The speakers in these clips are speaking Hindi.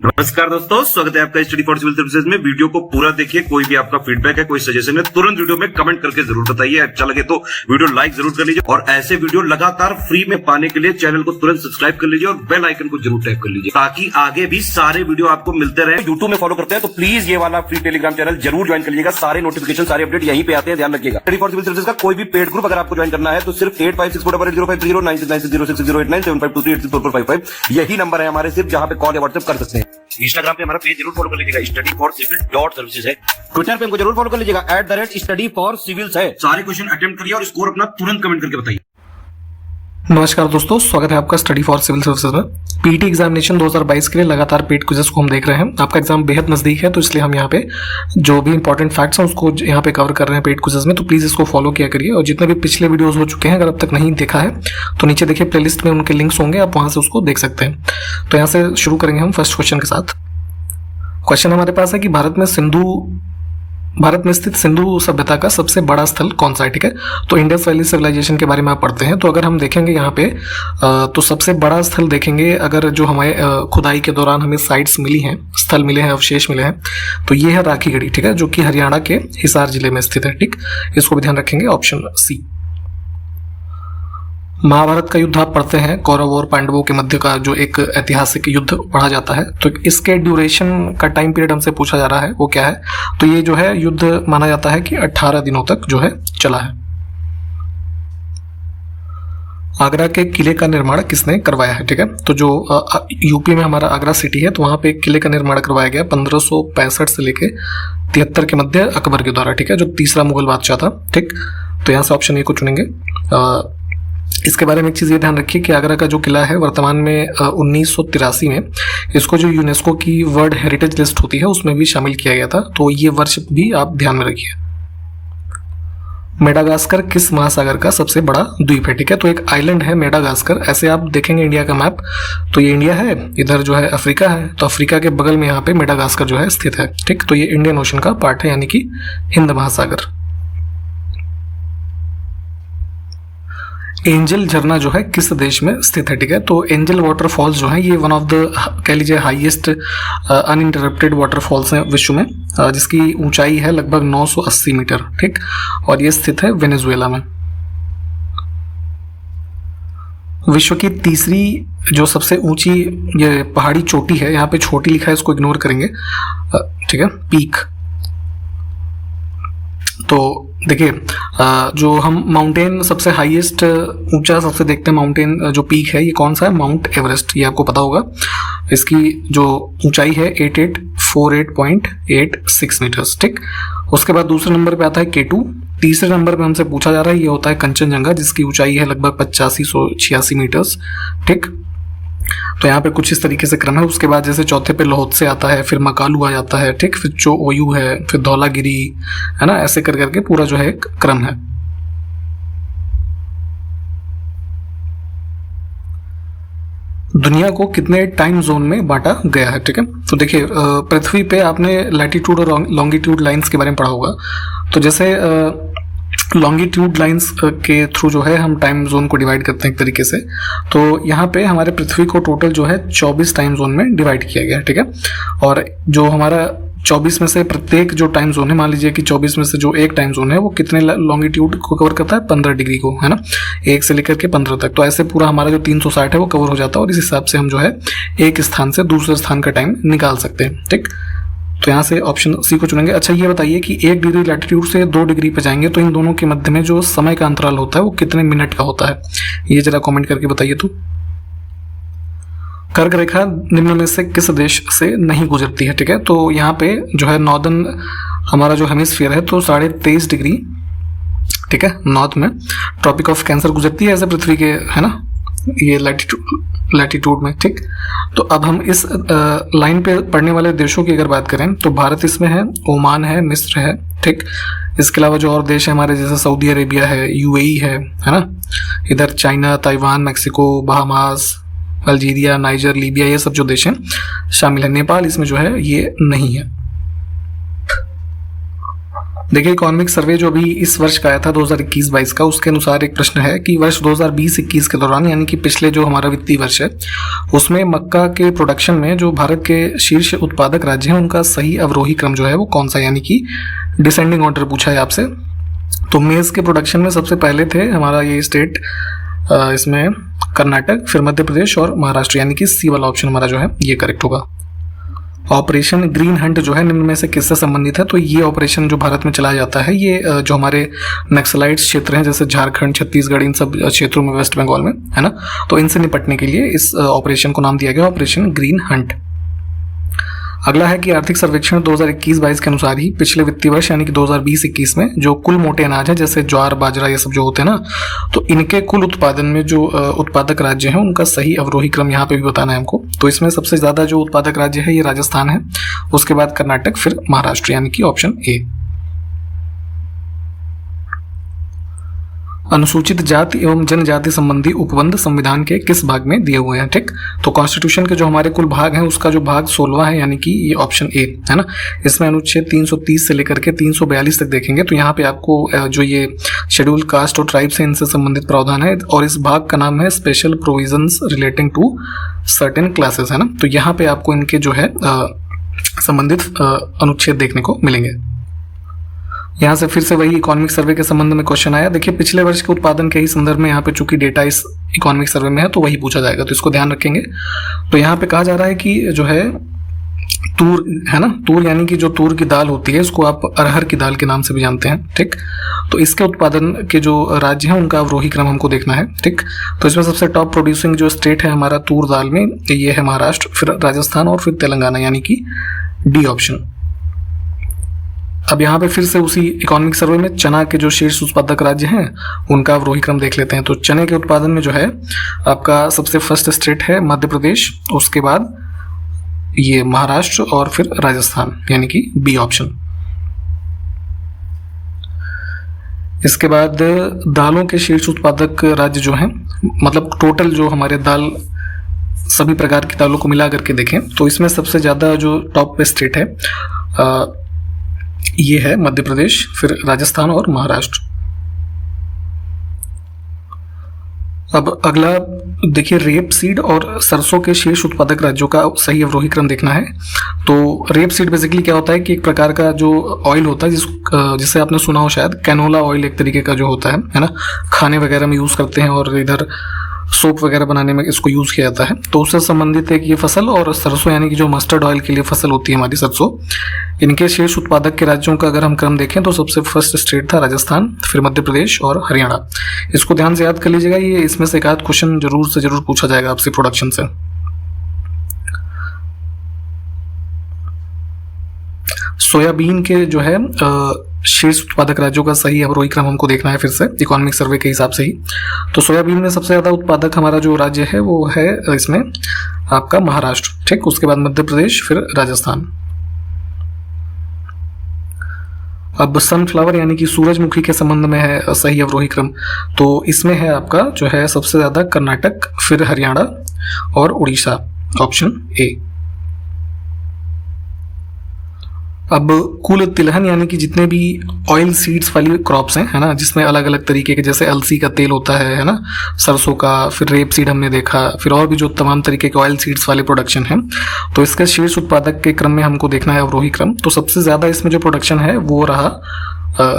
नमस्कार दोस्तों, स्वागत है आपका स्टडी फॉर सिविल सर्विसेज में। वीडियो को पूरा देखिए। कोई भी आपका फीडबैक है, कोई सजेशन है, तुरंत वीडियो में कमेंट करके जरूर बताइए। अच्छा लगे तो वीडियो लाइक जरूर कर लीजिए और ऐसे वीडियो लगातार फ्री में पाने के लिए चैनल को तुरंत सब्सक्राइब कर लीजिए और बेल आइकन को जरूर टैप कर लीजिए ताकि आगे भी सारे वीडियो आपको मिलते रहे। यूट्यूब में फॉलो करते हैं तो प्लीज ये वाला फ्री टेलीग्राम चैनल जरूर ज्वाइन कर लीजिएगा। सारे नोटिफिकेशन, सारे अपडेट यहीं पे आते हैं, ध्यान रखिएगा। स्टडी फॉर सिविल सर्विसेज का कोई भी पेड ग्रुप अगर आपको ज्वाइन करना है तो सिर्फ 856480560660897523864455 यही नंबर है हमारे, सिर्फ जहां पे कॉल या व्हाट्सएप कर सकते हैं। इंस्टाग्राम पे हमारा पेज जरूर फॉलो कर लीजिएगा, स्टडी फॉर सिविल .सर्विसेज है। ट्विटर पे हमको जरूर फॉलो कर लीजिएगा, @study for civils है। सारे क्वेश्चन अटेम्प्ट करिए और स्कोर अपना तुरंत कमेंट करके बताइए। नमस्कार दोस्तों, स्वागत है आपका स्टडी फॉर सिविल सर्विसेज में। पीटी एग्जामिनेशन 2022 के लिए लगातार पेड क्विजेस को हम देख रहे हैं। आपका एग्जाम बेहद नजदीक है तो इसलिए हम यहाँ पे जो भी इंपॉर्टेंट फैक्ट्स हैं उसको यहाँ पे कवर कर रहे हैं पेड क्विजेस में। तो प्लीज़ इसको फॉलो किया करिए और जितने भी पिछले वीडियोस हो चुके हैं अगर अब तक नहीं देखा है तो नीचे देखिए प्लेलिस्ट में उनके लिंक्स होंगे, आप वहाँ से उसको देख सकते हैं। तो यहाँ से शुरू करेंगे हम फर्स्ट क्वेश्चन के साथ। क्वेश्चन हमारे पास है कि भारत में स्थित सिंधु सभ्यता का सबसे बड़ा स्थल कौन सा है। ठीक है, तो इंडस वैली सिविलाइजेशन के बारे में आप पढ़ते हैं। तो अगर हम देखेंगे यहाँ पे तो सबसे बड़ा स्थल देखेंगे, अगर जो हमारे खुदाई के दौरान हमें साइट्स मिली हैं, स्थल मिले हैं, अवशेष मिले हैं, तो ये है राखीगढ़ी। ठीक है, जो कि हरियाणा के हिसार जिले में स्थित है। ठीक, इसको भी ध्यान रखेंगे, ऑप्शन सी। महाभारत का युद्ध आप पढ़ते हैं, कौरवों और पांडवों के मध्य का जो एक ऐतिहासिक युद्ध पढ़ा जाता है। तो इसके ड्यूरेशन का टाइम पीरियड हमसे पूछा जा रहा है, वो क्या है। तो ये जो है युद्ध माना जाता है कि 18 दिनों तक जो है चला है। आगरा के किले का निर्माण किसने करवाया है। ठीक है, तो जो यूपी में हमारा आगरा सिटी है तो वहाँ पे एक किले का निर्माण करवाया गया 1565 से लेके 73 के मध्य अकबर के द्वारा। ठीक है, जो तीसरा मुगल बादशाह था। ठीक, तो यहाँ से ऑप्शन ए को चुनेंगे। इसके बारे में एक चीज़ ये ध्यान रखिए कि आगरा का जो किला है वर्तमान में 1983 में इसको जो यूनेस्को की वर्ल्ड हेरिटेज लिस्ट होती है उसमें भी शामिल किया गया था। तो ये वर्ष भी आप ध्यान में रखिए। मेडागास्कर किस महासागर का सबसे बड़ा द्वीप है। ठीक है, तो एक आइलैंड है मेडागास्कर। ऐसे आप देखेंगे इंडिया का मैप तो ये इंडिया है, इधर जो है अफ्रीका है, तो अफ्रीका के बगल में यहाँ पे मेडागास्कर जो है स्थित है। ठीक, तो ये इंडियन ओशन का पार्ट है, यानी कि हिंद महासागर। एंजल झरना जो है किस देश में स्थित है। ठीक है, तो एंजल वाटरफॉल्स जो है ये वन ऑफ द कह लीजिए हाईएस्ट अनइंटरप्टेड वाटरफॉल्स हैं विश्व में, जिसकी ऊंचाई है लगभग 980 मीटर। ठीक, और ये स्थित है वेनेजुएला में। विश्व की तीसरी जो सबसे ऊंची ये पहाड़ी चोटी है, यहाँ पे छोटी लिखा है, इसको इग्नोर करेंगे। ठीक है, पीक। तो देखिए जो हम माउंटेन सबसे हाईएस्ट ऊंचा सबसे देखते हैं माउंटेन जो पीक है, ये कौन सा है, माउंट एवरेस्ट। ये आपको पता होगा। इसकी जो ऊंचाई है 8848.86 मीटर्स। ठीक, उसके बाद दूसरे नंबर पे आता है K2। तीसरे नंबर पे हमसे पूछा जा रहा है, ये होता है कंचनजंगा, जिसकी ऊंचाई है लगभग 8586 मीटर्स। ठीक, तो यहाँ पे कुछ इस तरीके से क्रम है। उसके बाद जैसे चौथे पे लोहत्से आता है, फिर मकालू आ जाता है। ठीक, फिर जो ओयू है, फिर धौलागिरी है ना, ऐसे कर करके पूरा जो है एक क्रम है। दुनिया को कितने टाइम जोन में बांटा गया है। ठीक है, तो देखिए पृथ्वी पे आपने लैटिट्यूड और लॉन्गिट्यूड लाइंस के बारे में पढ़ा होगा। तो जैसे लॉन्गिट्यूड लाइंस के थ्रू जो है हम टाइम जोन को डिवाइड करते हैं एक तरीके से। तो यहाँ पे हमारे पृथ्वी को टोटल जो है 24 टाइम जोन में डिवाइड किया गया है। ठीक है, और जो हमारा 24 में से प्रत्येक जो टाइम जोन है, मान लीजिए कि 24 में से जो एक टाइम जोन है वो कितने लॉन्गिट्यूड को कवर करता है, 15 डिग्री को, है ना, 1 से लेकर के 15 तक। तो ऐसे पूरा हमारा जो 360 है वो कवर हो जाता है और इस हिसाब से हम जो है एक स्थान से दूसरे स्थान का टाइम निकाल सकते हैं। ठीक, तो यहाँ से ऑप्शन सी को चुनेंगे। अच्छा, ये बताइए कि 1 डिग्री लैटिट्यूड से 2 डिग्री पे जाएंगे तो इन दोनों के मध्य में जो समय का अंतराल होता है वो कितने मिनट का होता है, ये जरा कमेंट करके बताइए। तो कर्क रेखा निम्न में से किस देश से नहीं गुजरती है। ठीक है, तो यहाँ पे जो है नॉर्दर्न हमारा जो हेमिस्फीयर है तो 23.5 डिग्री, ठीक है, नॉर्थ में ट्रॉपिक ऑफ कैंसर गुजरती है ऐसे पृथ्वी के, है ना, ये लैटिट्यूड में। ठीक, तो अब हम इस लाइन पे पढ़ने वाले देशों की अगर बात करें तो भारत इसमें है, ओमान है, मिस्र है। ठीक, इसके अलावा जो और देश है हमारे जैसे सऊदी अरेबिया है, यूएई है ना, इधर China, Taiwan, Mexico, Bahamas, Algeria, niger, Libya, ये सब जो देश हैं शामिल है। नेपाल इसमें जो है ये नहीं है। देखिए, इकोनॉमिक सर्वे जो भी इस वर्ष का आया था 2021-22 का, उसके अनुसार एक प्रश्न है कि वर्ष 2020-21 के दौरान, यानी कि पिछले जो हमारा वित्तीय वर्ष है, उसमें मक्का के प्रोडक्शन में जो भारत के शीर्ष उत्पादक राज्य हैं उनका सही अवरोही क्रम जो है वो कौन सा, यानी कि डिसेंडिंग ऑर्डर पूछा है आपसे। तो मेज के प्रोडक्शन में सबसे पहले थे हमारा ये स्टेट, इसमें कर्नाटक, फिर मध्य प्रदेश और महाराष्ट्र, यानी कि सी वाला ऑप्शन हमारा जो है ये करेक्ट होगा। ऑपरेशन ग्रीन हंट जो है निम्न में से किससे संबंधित है? तो ये ऑपरेशन जो भारत में चलाया जाता है, ये जो हमारे नक्सलाइट्स क्षेत्र हैं जैसे झारखंड, छत्तीसगढ़, इन सब क्षेत्रों में, वेस्ट बंगाल में, है ना, तो इनसे निपटने के लिए इस ऑपरेशन को नाम दिया गया ऑपरेशन ग्रीन हंट। अगला है कि आर्थिक सर्वेक्षण 2021-22 के अनुसार ही पिछले वित्तीय वर्ष यानी कि 2020-21 में जो कुल मोटे अनाज है जैसे ज्वार, बाजरा, ये सब जो होते हैं ना, तो इनके कुल उत्पादन में जो उत्पादक राज्य हैं उनका सही अवरोही क्रम यहाँ पे भी बताना है हमको। तो इसमें सबसे ज्यादा जो उत्पादक राज्य है ये राजस्थान है, उसके बाद कर्नाटक, फिर महाराष्ट्र, यानी कि ऑप्शन ए। अनुसूचित जाति एवं जनजाति संबंधी उपबंध संविधान के किस भाग में दिए हुए हैं? ठीक, तो कॉन्स्टिट्यूशन के जो हमारे कुल भाग हैं उसका जो भाग 16वां है, यानी कि ये ऑप्शन ए है ना। इसमें अनुच्छेद 330 से लेकर के 342 तक देखेंगे तो यहाँ पे आपको जो ये शेड्यूल कास्ट और ट्राइब्स है इनसे संबंधित प्रावधान है, और इस भाग का नाम है special provisions relating to certain classes, है ना। तो यहाँ पे आपको इनके जो है संबंधित अनुच्छेद देखने को मिलेंगे। यहाँ से फिर से वही इकोनॉमिक सर्वे के संबंध में क्वेश्चन आया। देखिए, पिछले वर्ष के उत्पादन के ही संदर्भ में यहाँ पे चूंकि डेटा इस इकोनॉमिक सर्वे में है तो वही पूछा जाएगा, तो इसको ध्यान रखेंगे। तो यहाँ पे कहा जा रहा है कि जो है तूर है ना, तूर यानी कि जो तूर की दाल होती है इसको आप अरहर की दाल के नाम से भी जानते हैं। ठीक, तो इसके उत्पादन के जो राज्य हैं उनका अवरोही क्रम हमको देखना है। ठीक, तो इसमें सबसे टॉप प्रोड्यूसिंग जो स्टेट है हमारा तूर दाल में, ये है महाराष्ट्र, फिर राजस्थान और फिर तेलंगाना, यानी कि डी ऑप्शन। अब यहाँ पे फिर से उसी इकोनॉमिक सर्वे में चना के जो शीर्ष उत्पादक राज्य हैं उनका अवरोही क्रम देख लेते हैं। तो चने के उत्पादन में जो है आपका सबसे फर्स्ट स्टेट है मध्य प्रदेश, उसके बाद ये महाराष्ट्र और फिर राजस्थान, यानी कि बी ऑप्शन। इसके बाद दालों के शीर्ष उत्पादक राज्य जो हैं, मतलब टोटल जो हमारे दाल सभी प्रकार की दालों को मिला करके देखें तो इसमें सबसे ज़्यादा जो टॉप पे स्टेट है ये है मध्य प्रदेश, फिर राजस्थान और महाराष्ट्र। अब अगला देखिए, रेप सीड और सरसों के शीर्ष उत्पादक राज्यों का सही अवरोही क्रम देखना है। तो रेप सीड बेसिकली क्या होता है कि एक प्रकार का जो ऑयल होता है जिसे आपने सुना हो शायद, कैनोला ऑयल एक तरीके का जो होता है ना, खाने वगैरह में यूज करते हैं और इधर सोप वगैरह बनाने में इसको यूज किया जाता है। तो उससे संबंधित एक ये फसल, और सरसों यानी कि जो मस्टर्ड ऑयल के लिए फसल होती है हमारी सरसों, इनके शीर्ष उत्पादक के राज्यों का अगर हम क्रम देखें तो सबसे फर्स्ट स्टेट था राजस्थान, फिर मध्य प्रदेश और हरियाणा। इसको ध्यान से याद कर लीजिएगा, ये इसमें से एक आध क्वेश्चन जरूर से जरूर पूछा जाएगा आपसे प्रोडक्शन से। सोयाबीन के जो है शीर्ष उत्पादक राज्यों का सही अवरोही क्रम हमको देखना है फिर से इकोनॉमिक सर्वे के हिसाब से ही। तो सोयाबीन में सबसे ज्यादा उत्पादक हमारा जो राज्य है वो है इसमें आपका महाराष्ट्र, ठीक, उसके बाद मध्य प्रदेश, फिर राजस्थान। अब सनफ्लावर यानी कि सूरजमुखी के संबंध में है सही अवरोही क्रम, तो इसमें है आपका जो है सबसे ज्यादा कर्नाटक, फिर हरियाणा और उड़ीसा, ऑप्शन ए। अब कुल तिलहन यानी कि जितने भी ऑयल सीड्स वाली क्रॉप्स हैं, है ना, जिसमें अलग अलग तरीके के, जैसे अलसी का तेल होता है ना, सरसों का, फिर रेप सीड हमने देखा, फिर और भी जो तमाम तरीके के ऑयल सीड्स वाले प्रोडक्शन हैं, तो इसके शीर्ष उत्पादक के क्रम में हमको देखना है अवरोही क्रम। तो सबसे ज्यादा इसमें जो प्रोडक्शन है वो रहा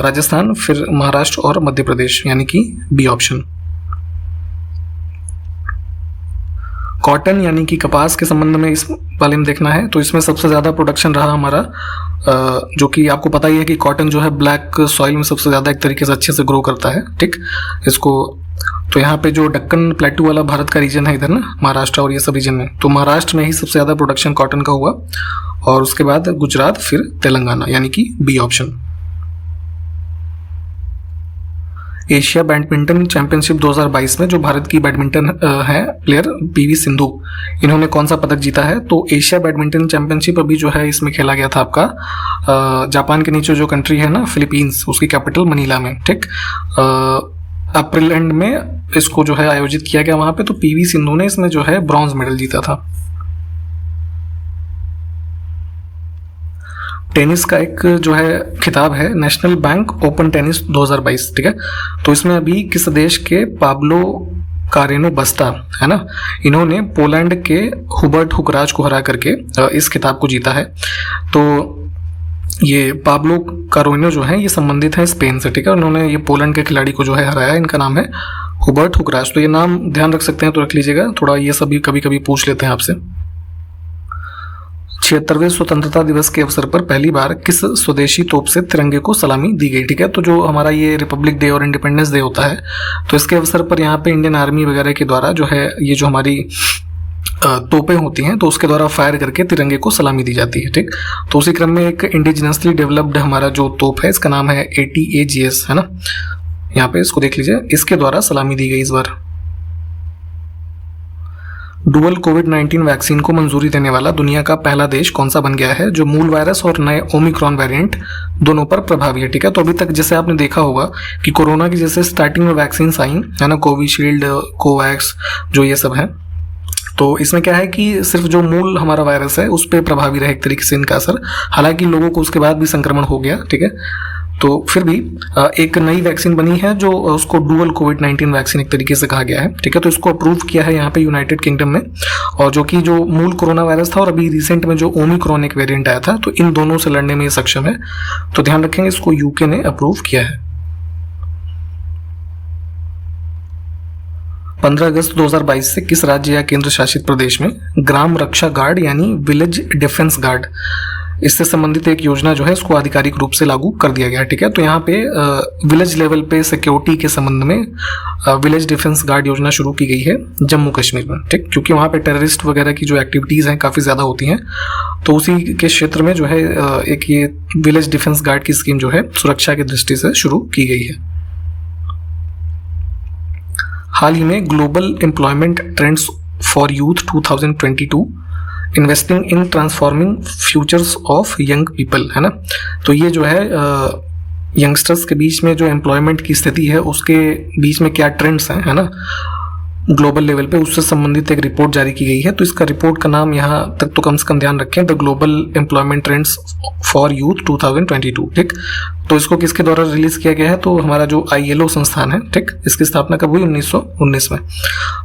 राजस्थान, फिर महाराष्ट्र और मध्य प्रदेश, यानी कि बी ऑप्शन। कॉटन यानी कि कपास के संबंध में इस वाले में देखना है, तो इसमें सबसे ज्यादा प्रोडक्शन रहा हमारा जो कि आपको पता ही है कि कॉटन जो है ब्लैक सॉइल में सबसे ज्यादा एक तरीके से अच्छे से ग्रो करता है, ठीक, इसको। तो यहाँ पे जो दक्कन प्लेटू वाला भारत का रीजन है इधर ना, महाराष्ट्र और ये सब रीजन में, तो महाराष्ट्र में ही सबसे ज्यादा प्रोडक्शन कॉटन का हुआ, और उसके बाद गुजरात, फिर तेलंगाना, यानी कि B option. Asia badminton championship 2022 में जो भारत की बैडमिंटन है प्लेयर पीवी सिंधु, इन्होंने कौन सा पदक जीता है? तो एशिया बैडमिंटन चैंपियनशिप अभी जो है इसमें खेला गया था आपका जापान के नीचे जो कंट्री है ना, फिलीपींस, उसकी कैपिटल मनीला में, ठीक, अप्रैल एंड में इसको जो है आयोजित किया गया वहां पे। तो पीवी सिंधु ने इसमें जो है ब्रॉन्ज मेडल जीता था। टेनिस का एक जो है खिताब है नेशनल बैंक ओपन टेनिस 2022, ठीक है। तो इसमें अभी किस देश के पाब्लो कारेनो बस्ता है ना, इन्होंने पोलैंड के हुबर्ट हुकराज को हरा करके इस खिताब को जीता है। तो ये पाब्लो कारोनो जो है ये संबंधित है स्पेन से, ठीक है। उन्होंने ये पोलैंड के खिलाड़ी को जो है हराया, इनका नाम है हुबर्ट हुकराज। तो ये नाम ध्यान रख सकते हैं तो रख लीजिएगा, थोड़ा ये सभी कभी कभी पूछ लेते हैं आपसे। 76वें स्वतंत्रता दिवस के अवसर पर पहली बार किस स्वदेशी तोप से तिरंगे को सलामी दी गई, ठीक है। तो जो हमारा ये रिपब्लिक डे और इंडिपेंडेंस डे होता है, तो इसके अवसर पर यहाँ पे इंडियन आर्मी वगैरह के द्वारा जो है ये जो हमारी तोपें होती हैं तो उसके द्वारा फायर करके तिरंगे को सलामी दी जाती है, ठीक। तो उसी क्रम में एक इंडिजिनसली डेवलप्ड हमारा जो तोप है इसका नाम है ATAGS, है ना, यहाँ पे इसको देख लीजिए, इसके द्वारा सलामी दी गई इस बार। डुअल कोविड-19 वैक्सीन को मंजूरी देने वाला दुनिया का पहला देश कौन सा बन गया है, जो मूल वायरस और नए ओमिक्रॉन वेरिएंट दोनों पर प्रभावी है, ठीक है। तो अभी तक जैसे आपने देखा होगा कि कोरोना की जैसे स्टार्टिंग में वैक्सीन आई है ना, कोविशील्ड, कोवैक्स, जो ये सब है, तो इसमें क्या है कि सिर्फ जो मूल हमारा वायरस है उस पर प्रभावी रहे एक तरीके से इनका असर, हालांकि लोगों को उसके बाद भी संक्रमण हो गया, ठीक है। तो फिर भी एक नई वैक्सीन बनी है जो उसको डुअल कोविड-19 वैक्सीन एक तरीके से कहा गया है, ठीक है। तो इसको अप्रूव किया है यहाँ पे यूनाइटेड किंगडम में, और जो कि जो मूल कोरोना वायरस था और अभी रिसेंट में जो ओमिक्रॉन एक वेरिएंट आया था, तो इन दोनों से लड़ने में ये सक्षम है। तो ध्यान रखेंगे, इसको यूके ने अप्रूव किया है। 15 अगस्त 2022 से किस राज्य या केंद्र शासित प्रदेश में ग्राम रक्षा गार्ड यानी विलेज डिफेंस गार्ड, इससे संबंधित एक योजना जो है इसको आधिकारिक रूप से लागू कर दिया गया है, ठीक है। तो यहाँ पे विलेज लेवल पे सिक्योरिटी के संबंध में विलेज डिफेंस गार्ड योजना शुरू की गई है जम्मू कश्मीर में, ठीक, क्योंकि वहाँ पे टेररिस्ट वगैरह की जो एक्टिविटीज़ हैं काफ़ी ज़्यादा होती हैं, तो उसी के क्षेत्र में जो है एक ये विलेज डिफेंस गार्ड की स्कीम जो है सुरक्षा की दृष्टि से शुरू की गई है। हाल ही में global employment trends for youth 2022 investing in transforming futures of young people, है ना। तो ये जो है यंगस्टर्स के बीच में जो एम्प्लॉयमेंट की स्थिति है उसके बीच में क्या ट्रेंड्स हैं, है ना, ग्लोबल लेवल पे, उससे संबंधित एक रिपोर्ट जारी की गई है। तो इसका रिपोर्ट का नाम यहाँ तक तो कम से कम ध्यान रखें, the global employment trends for youth 2022, ठीक। तो इसको किसके द्वारा रिलीज किया गया है, तो हमारा जो ILO संस्थान है, ठीक, इसकी स्थापना कब हुई, 1919 में,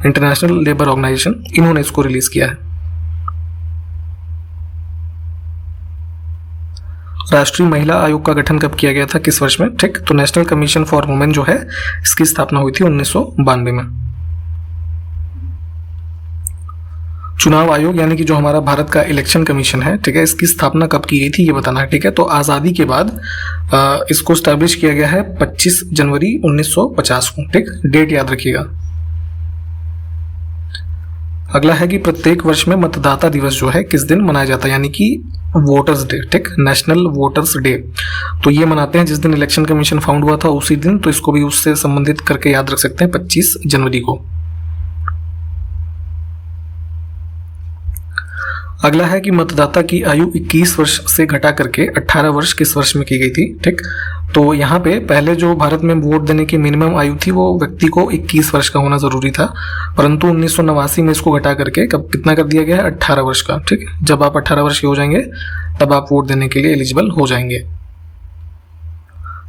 इंटरनेशनल लेबर ऑर्गेनाइजेशन, इन्होंने इसको रिलीज किया है। राष्ट्रीय महिला आयोग का गठन कब किया गया था, किस वर्ष में, ठीक। तो नेशनल कमीशन फॉर वुमेन जो है इसकी स्थापना हुई थी 1992 में। चुनाव आयोग यानी कि जो हमारा भारत का इलेक्शन कमीशन है, ठीक है, इसकी स्थापना कब की गई थी ये बताना है, ठीक है। तो आज़ादी के बाद इसको स्टैब्लिश किया गया है 25 जनवरी 1950 को, ठीक, डेट याद रखिएगा। अगला है कि प्रत्येक वर्ष में मतदाता दिवस जो है किस दिन मनाया जाता है, यानी कि वोटर्स डे, ठीक, नेशनल वोटर्स डे। तो ये मनाते हैं जिस दिन इलेक्शन कमीशन फाउंड हुआ था उसी दिन, तो इसको भी उससे संबंधित करके याद रख सकते हैं 25 जनवरी को। अगला है कि मतदाता की आयु 21 वर्ष से घटा करके 18 वर्ष किस वर्ष में की गई थी, ठीक। तो यहाँ पे पहले जो भारत में वोट देने की मिनिमम आयु थी वो व्यक्ति को 21 वर्ष का होना जरूरी था, परंतु 1989 में इसको घटा करके कब कितना कर दिया गया है, 18 वर्ष का, ठीक। जब आप 18 वर्ष के हो जाएंगे तब आप वोट देने के लिए एलिजिबल हो जाएंगे।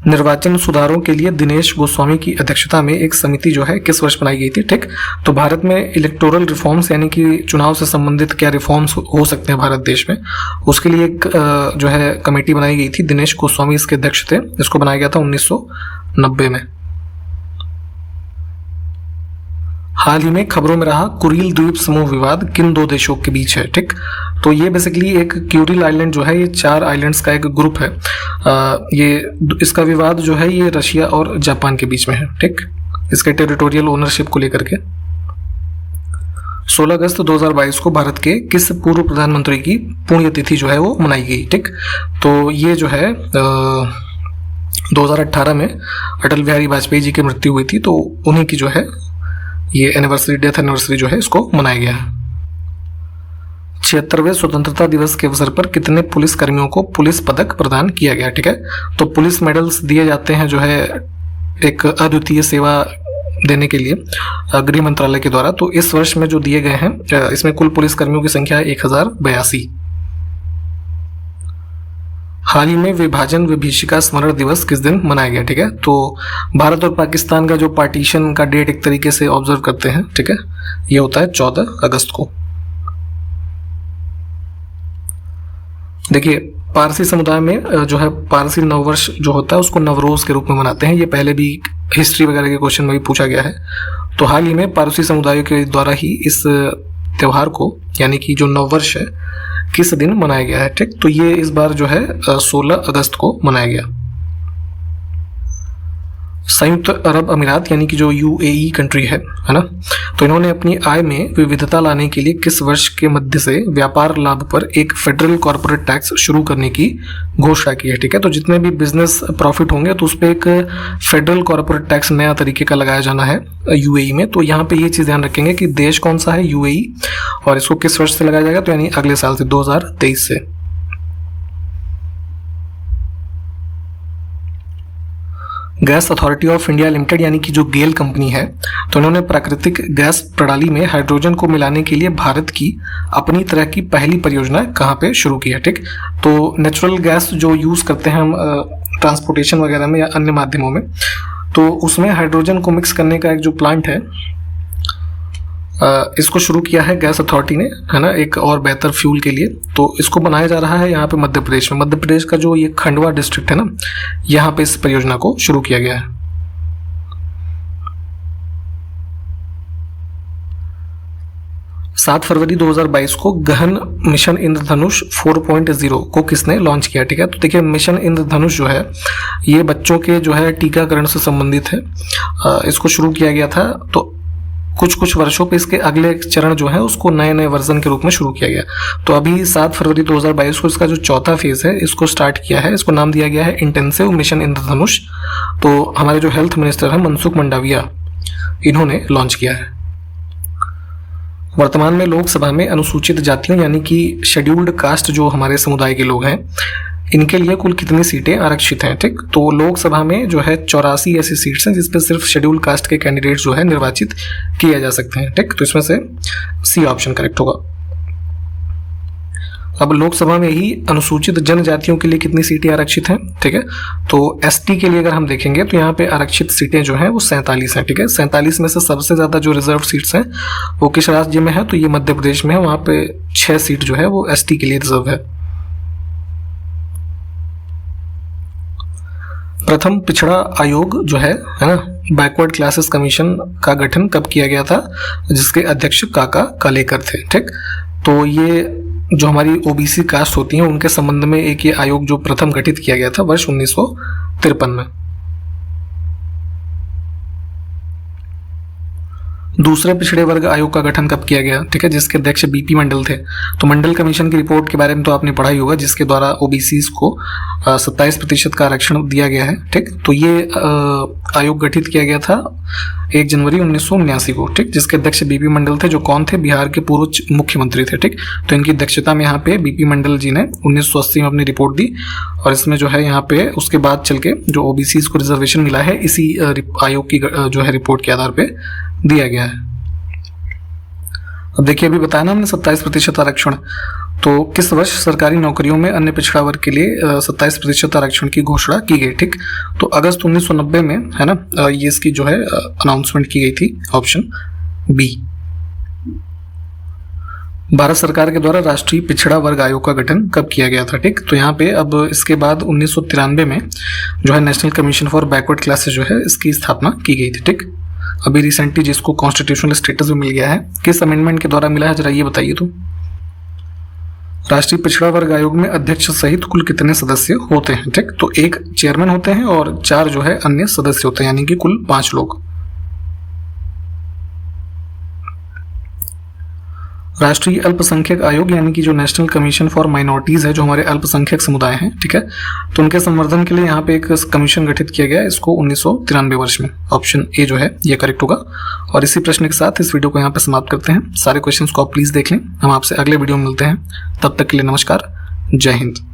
निर्वाचन सुधारों के लिए दिनेश गोस्वामी की अध्यक्षता में एक समिति जो है किस वर्ष बनाई गई थी, ठीक। तो भारत में इलेक्टोरल रिफॉर्म्स यानी कि चुनाव से संबंधित क्या रिफॉर्म्स हो सकते हैं भारत देश में, उसके लिए एक जो है कमेटी बनाई गई थी, दिनेश गोस्वामी इसके अध्यक्ष थे। इसको बनाया गया था 1990 में। हाल ही में खबरों में रहा कुरील द्वीप समूह विवाद किन दो देशों के बीच है, ठीक। तो ये बेसिकली एक क्यूरिल आइलैंड जो है ये 4 आइलैंड्स का एक ग्रुप है। इसका विवाद जो है ये रशिया और जापान के बीच में है, ठीक, इसके टेरिटोरियल ओनरशिप को लेकर के। 16 अगस्त 2022 को भारत के किस पूर्व प्रधानमंत्री की पुण्यतिथि जो है वो मनाई गई, ठीक। तो ये जो है 2018 में अटल बिहारी वाजपेयी जी की मृत्यु हुई थी, तो उन्हीं की जो है ये एनिवर्सरी, डेथ एनिवर्सरी जो है इसको मनाया गया है। 76वें स्वतंत्रता दिवस के अवसर पर कितने पुलिस कर्मियों को पुलिस पदक प्रदान किया गया, ठीक है। तो पुलिस मेडल्स दिए जाते हैं जो है एक अद्वितीय सेवा देने के लिए गृह मंत्रालय के द्वारा। तो इस वर्ष में जो दिए गए हैं इसमें कुल पुलिस कर्मियों की संख्या है 1082। हाल ही में विभाजन विभीषिका स्मरण दिवस किस दिन मनाया गया, ठीक है। तो भारत और पाकिस्तान का जो पार्टीशन का डेट एक तरीके से ऑब्जर्व करते हैं, ठीक है, ये होता है 14 अगस्त को। देखिए पारसी समुदाय में जो है पारसी नववर्ष जो होता है उसको नवरोज के रूप में मनाते हैं। ये पहले भी हिस्ट्री वगैरह के क्वेश्चन में भी पूछा गया है। तो हाल ही में पारसी समुदायों के द्वारा ही इस त्यौहार को यानी कि जो नववर्ष है किस दिन मनाया गया है, ठीक। तो ये इस बार जो है 16 अगस्त को मनाया गया। संयुक्त अरब अमीरात यानी कि जो यूएई कंट्री है ना, तो इन्होंने अपनी आय में विविधता लाने के लिए किस वर्ष के मध्य से व्यापार लाभ पर एक फेडरल कॉर्पोरेट टैक्स शुरू करने की घोषणा की है, ठीक है। तो जितने भी बिजनेस प्रॉफिट होंगे तो उस पर एक फेडरल कॉर्पोरेट टैक्स नया तरीके का लगाया जाना है यूएई में। तो यहाँ पे ये चीज़ ध्यान रखेंगे कि देश कौन सा है यूएई और इसको किस वर्ष से लगाया जाएगा, तो यानी अगले साल से 2023 से। Gas authority of India limited यानी कि जो गेल कंपनी है, तो इन्होंने प्राकृतिक गैस प्रणाली में हाइड्रोजन को मिलाने के लिए भारत की अपनी तरह की पहली परियोजना कहाँ पे शुरू की है, ठीक। तो नेचुरल गैस जो यूज़ करते हैं हम ट्रांसपोर्टेशन वगैरह में या अन्य माध्यमों में, तो उसमें हाइड्रोजन को मिक्स करने का एक जो प्लांट है इसको शुरू किया है गैस अथॉरिटी ने, है ना, एक और बेहतर फ्यूल के लिए। तो इसको बनाया जा रहा है यहाँ पे मध्य प्रदेश में। मध्य प्रदेश का जो ये खंडवा डिस्ट्रिक्ट है ना, यहाँ पे इस परियोजना को शुरू किया गया है। 7 फरवरी 2022 को गहन मिशन इंद्रधनुष 4.0 को किसने लॉन्च किया, ठीक है। तो देखिए मिशन इंद्रधनुष जो है ये बच्चों के जो है टीकाकरण से संबंधित है। इसको शुरू किया गया था, तो कुछ वर्षों पे इसके अगले चरण जो है उसको नए वर्जन के रूप में शुरू किया गया। तो अभी 7 फरवरी 2022 को इसका जो चौथा फेज है इसको स्टार्ट किया है। इसको नाम दिया गया है इंटेंसिव मिशन इंद्रधनुष। तो हमारे जो हेल्थ मिनिस्टर है मनसुख मंडाविया, इन्होंने लॉन्च किया है। वर्तमान में लोकसभा में अनुसूचित जातियों यानी कि शेड्यूल्ड कास्ट जो हमारे समुदाय के लोग हैं, इनके लिए कुल कितनी सीटें आरक्षित हैं, ठीक। तो लोकसभा में जो है 84 ऐसी सीट्स हैं जिसपे सिर्फ शेड्यूल कास्ट के कैंडिडेट जो है निर्वाचित किए जा सकते हैं, ठीक। तो इसमें से सी ऑप्शन करेक्ट होगा। अब लोकसभा में ही अनुसूचित जनजातियों के लिए कितनी सीटें आरक्षित हैं, ठीक है। तो एसटी के लिए अगर हम देखेंगे तो यहाँ पे आरक्षित सीटें जो हैं वो 47 हैं, ठीक है। 47 में से सबसे ज़्यादा जो रिजर्व सीट्स हैं वो किस राज्य में है, तो ये मध्य प्रदेश में है। वहाँ पे 6 सीट जो है वो एसटी के लिए रिजर्व है। प्रथम पिछड़ा आयोग जो है ना, बैकवर्ड क्लासेस कमीशन का गठन कब किया गया था, जिसके अध्यक्ष काका कालेकर थे, ठीक। तो ये जो हमारी ओबीसी कास्ट होती हैं उनके संबंध में एक ये आयोग जो प्रथम गठित किया गया था वर्ष 1953 में। दूसरे पिछड़े वर्ग आयोग का गठन कब किया गया, ठीक है, जिसके अध्यक्ष बीपी मंडल थे। तो मंडल कमीशन की रिपोर्ट के बारे में तो आपने पढ़ा ही होगा, जिसके द्वारा ओबीसीज को 27% का आरक्षण दिया गया है, ठीक। तो ये आयोग गठित किया गया था 1 जनवरी 1979 को, ठीक, जिसके अध्यक्ष बीपी मंडल थे, जो कौन थे, बिहार के पूर्व मुख्यमंत्री थे, ठीक। तो इनकी अध्यक्षता में यहाँ पे बीपी मंडल जी ने 1980 में अपनी रिपोर्ट दी और इसमें जो है यहाँ पे उसके बाद चल के जो ओबीसीज को रिजर्वेशन मिला है इसी आयोग की जो है रिपोर्ट के आधार पे दिया गया है। अब देखिए अभी बताया ना हमने 27% आरक्षण, तो किस वर्ष सरकारी नौकरियों में अन्य पिछड़ा वर्ग के लिए 27% आरक्षण की घोषणा की गई, ठीक। तो अगस्त 1990 में, है ना, ये इसकी जो है अनाउंसमेंट की गई थी, ऑप्शन बी। भारत सरकार के द्वारा राष्ट्रीय पिछड़ा वर्ग आयोग का गठन कब किया गया था, ठीक। तो यहाँ पे अब इसके बाद 1993 में जो है national commission for backward classes जो है इसकी स्थापना की गई थी, ठीक। अभी रिसेंटली जिसको कॉन्स्टिट्यूशनल स्टेटस भी मिल गया है, किस अमेंडमेंट के द्वारा मिला है, जरा ये बताइए। तो राष्ट्रीय पिछड़ा वर्ग आयोग में अध्यक्ष सहित कुल कितने सदस्य होते हैं, ठीक। तो 1 चेयरमैन होते हैं और 4 जो है अन्य सदस्य होते हैं, यानी कि कुल 5 लोग। राष्ट्रीय अल्पसंख्यक आयोग यानी कि जो नेशनल कमीशन फॉर माइनॉरिटीज है, जो हमारे अल्पसंख्यक समुदाय हैं, ठीक है, तो उनके संवर्धन के लिए यहाँ पे एक कमीशन गठित किया गया है, इसको 1993 वर्ष में। ऑप्शन ए जो है ये करेक्ट होगा। और इसी प्रश्न के साथ इस वीडियो को यहाँ पे समाप्त करते हैं। सारे क्वेश्चंस को आप प्लीज देख लें। हम आपसे अगले वीडियो में मिलते हैं, तब तक के लिए नमस्कार, जय हिंद।